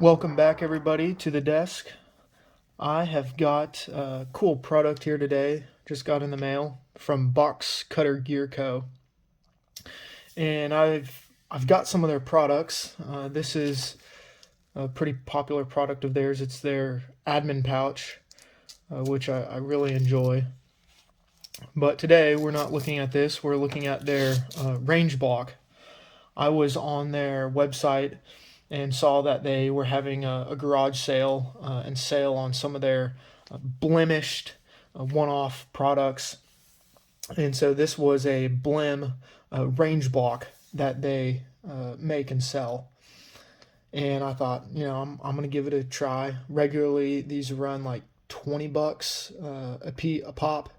Welcome back, everybody, to the desk. I have got a cool product here today. Just got in the mail from Box Cutter Gear Co. And I've got some of their products. This is a pretty popular product of theirs. It's their admin pouch, which I really enjoy. But today we're not looking at this. We're looking at their range block. I was on their website and saw that they were having a garage sale and sale on some of their blemished one-off products. And so this was a blim range block that they make and sell. And I thought, I'm going to give it a try. Regularly, these run like $20 a pop.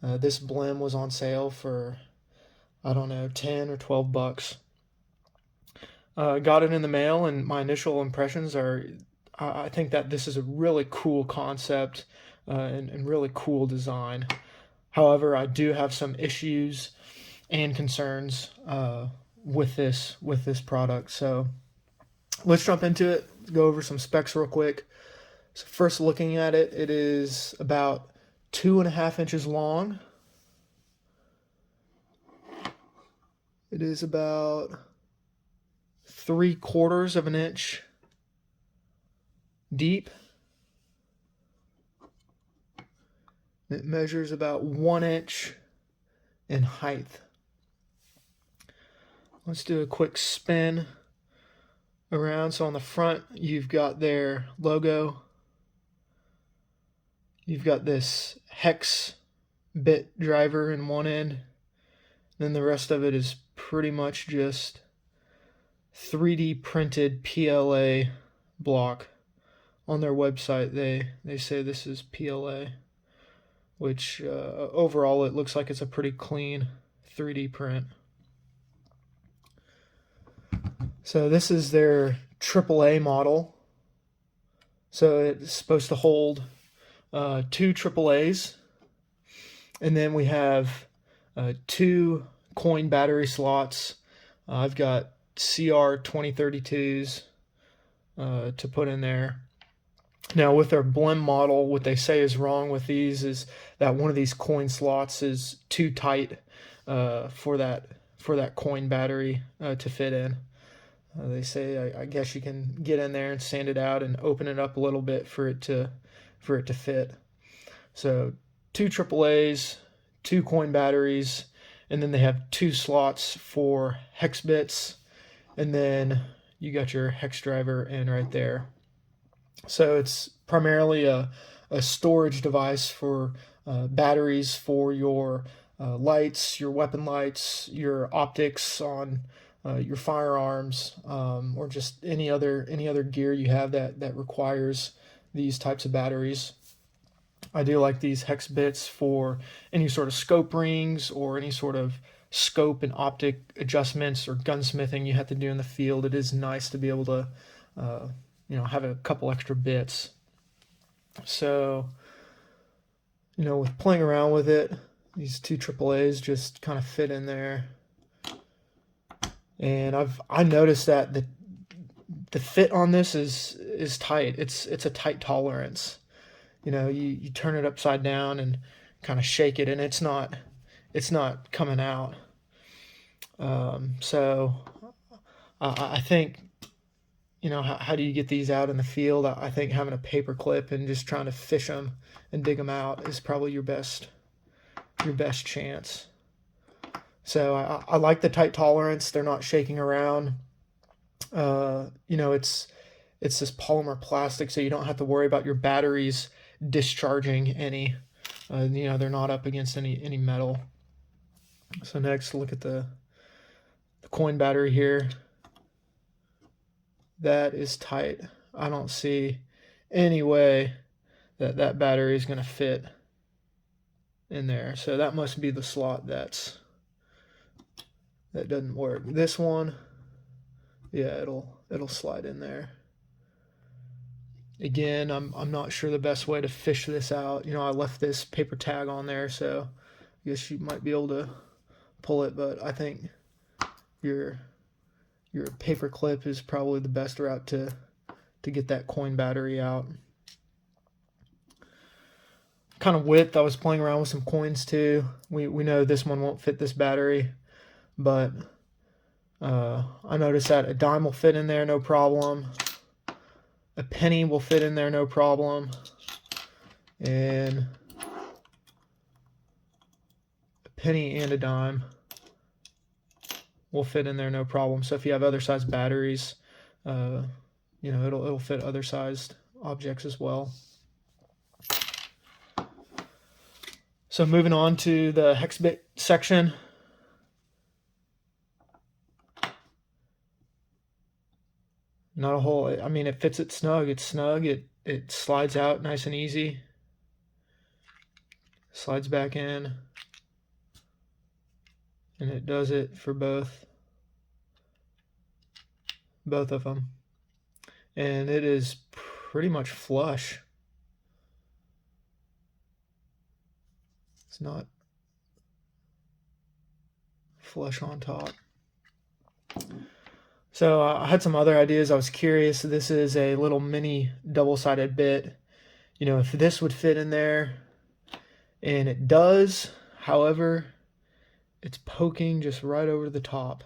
This blim was on sale for, I don't know, 10 or 12 bucks. Got it in the mail, and my initial impressions are I think that this is a really cool concept and really cool design. However, I do have some issues and concerns with this product. So let's jump into it. Go over some specs real quick. So first, looking at it, it is about 2.5 inches long. It is about 3/4 of an inch deep. It measures about 1 inch in height. Let's do a quick spin around. So on the front, you've got their logo. You've got this hex bit driver in one end. Then the rest of it is pretty much just 3D printed PLA block. On their website, they say this is PLA, which overall it looks like it's a pretty clean 3D print. So this is their AAA model. So it's supposed to hold two AAAs, and then we have two coin battery slots. I've got CR 2032s to put in there. Now with their blim model, what they say is wrong with these is that one of these coin slots is too tight for that coin battery to fit in. They say I guess you can get in there and sand it out and open it up a little bit for it to fit. So two AAAs, two coin batteries, and then they have two slots for hex bits, and then you got your hex driver in right there. So it's primarily a storage device for batteries for your lights, your weapon lights, your optics on your firearms, or just any other gear you have that requires these types of batteries. I do like these hex bits for any sort of scope rings or any sort of scope and optic adjustments or gunsmithing you have to do in the field. It is nice to be able to have a couple extra bits. So, with playing around with it, these two AAAs just kind of fit in there. And I noticed that the fit on this is tight. It's a tight tolerance. You turn it upside down and kind of shake it, and it's not coming out. So I think, how do you get these out in the field? I think having a paper clip and just trying to fish them and dig them out is probably your best chance. So I like the tight tolerance. They're not shaking around. It's this polymer plastic, so you don't have to worry about your batteries discharging any. They're not up against any metal. So next, look at the coin battery here. That is tight. I don't see any way that battery is going to fit in there. So that must be the slot that doesn't work. This one, yeah, it'll slide in there. Again, I'm not sure the best way to fish this out. I left this paper tag on there, so I guess you might be able to pull it, but I think your paper clip is probably the best route to to get that coin battery out. Kind of width, I was playing around with some coins too. We know this one won't fit this battery, but I noticed that a dime will fit in there, no problem. A penny will fit in there, no problem. And a penny and a dime will fit in there, no problem. So if you have other size batteries, you know, it'll fit other sized objects as well. So moving on to the hex bit section. Not a whole, I mean, it fits it snug. It's snug. It slides out nice and easy. Slides back in. And it does it for both of them. And it is pretty much flush. It's not flush on top. So I had some other ideas. I was curious. This is a little mini double-sided bit. You know, if this would fit in there, and it does. However, it's poking just right over the top.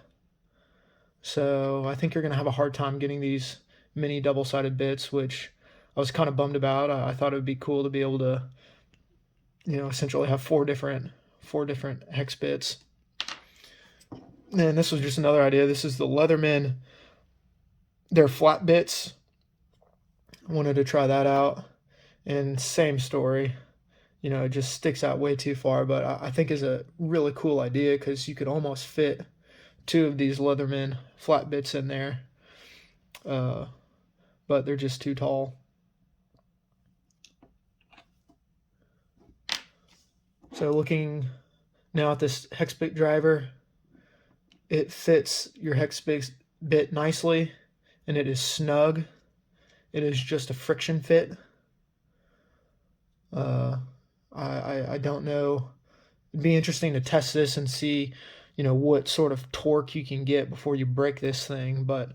So I think you're going to have a hard time getting these mini double-sided bits, which I was kind of bummed about. I thought it would be cool to be able to, you know, essentially have four different hex bits. And this was just another idea. This is the Leatherman. They're flat bits. I wanted to try that out. And same story. You know, it just sticks out way too far, but I think is a really cool idea because you could almost fit two of these Leatherman flat bits in there. But they're just too tall. So looking now at this hex bit driver, it fits your hex bit nicely, and it is snug. It is just a friction fit. I don't know. It'd be interesting to test this and see, you know, what sort of torque you can get before you break this thing. But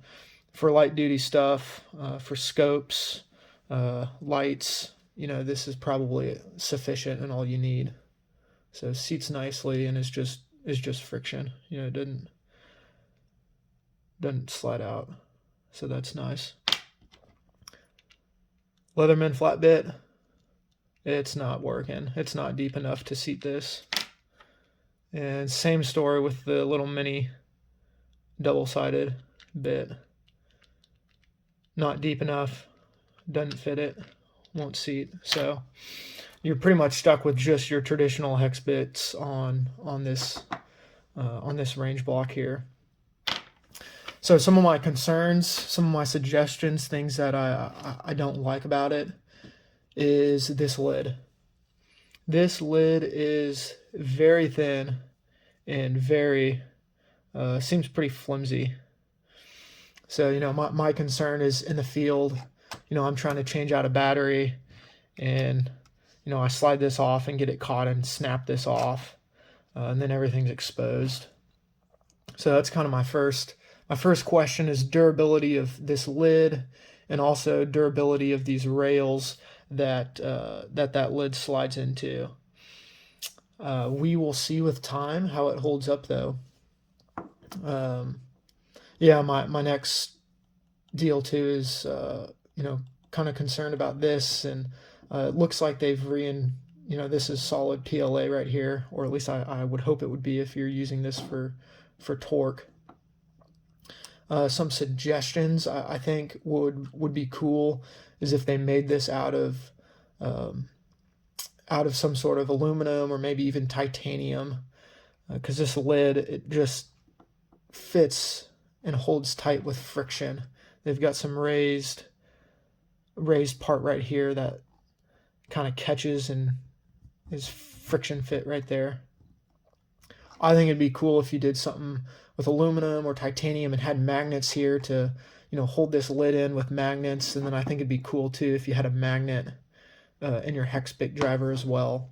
for light duty stuff, for scopes, lights, you know, this is probably sufficient and all you need. So it seats nicely and is just friction. You know, it doesn't slide out. So that's nice. Leatherman flat bit. It's not working. It's not deep enough to seat this. And same story with the little mini double-sided bit. Not deep enough. Doesn't fit it. Won't seat. So you're pretty much stuck with just your traditional hex bits on this range block here. So some of my concerns, some of my suggestions, things that I don't like about it is this lid. This lid is very thin and very seems pretty flimsy. So, you know, my concern is in the field, you know, I'm trying to change out a battery and, you know, I slide this off and get it caught and snap this off, and then everything's exposed. So that's kind of my first question is durability of this lid and also durability of these rails that lid slides into. We will see with time how it holds up though. Yeah, my next deal too is you know, kind of concerned about this, and it looks like they've you know, this is solid PLA right here, or at least I would hope it would be if you're using this for torque. Some suggestions I think would be cool is if they made this out of some sort of aluminum or maybe even titanium, because this lid, it just fits and holds tight with friction. They've got some raised part right here that kind of catches and is friction fit right there. I think it'd be cool if you did something with aluminum or titanium and had magnets here to, you know, hold this lid in with magnets. And then I think it'd be cool too if you had a magnet in your hex bit driver as well.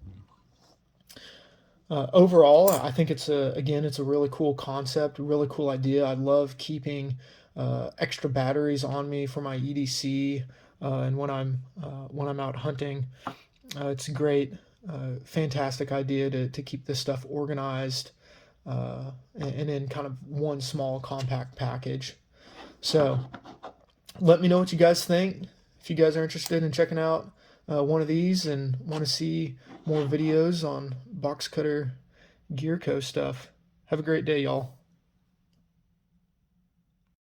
Overall, I think it's a really cool concept, a really cool idea. I love keeping extra batteries on me for my EDC, and when I'm out hunting. It's a great, fantastic idea to keep this stuff organized, and in kind of one small compact package. So let me know what you guys think. If you guys are interested in checking out one of these and want to see more videos on box cutter gear co stuff, have a great day, y'all.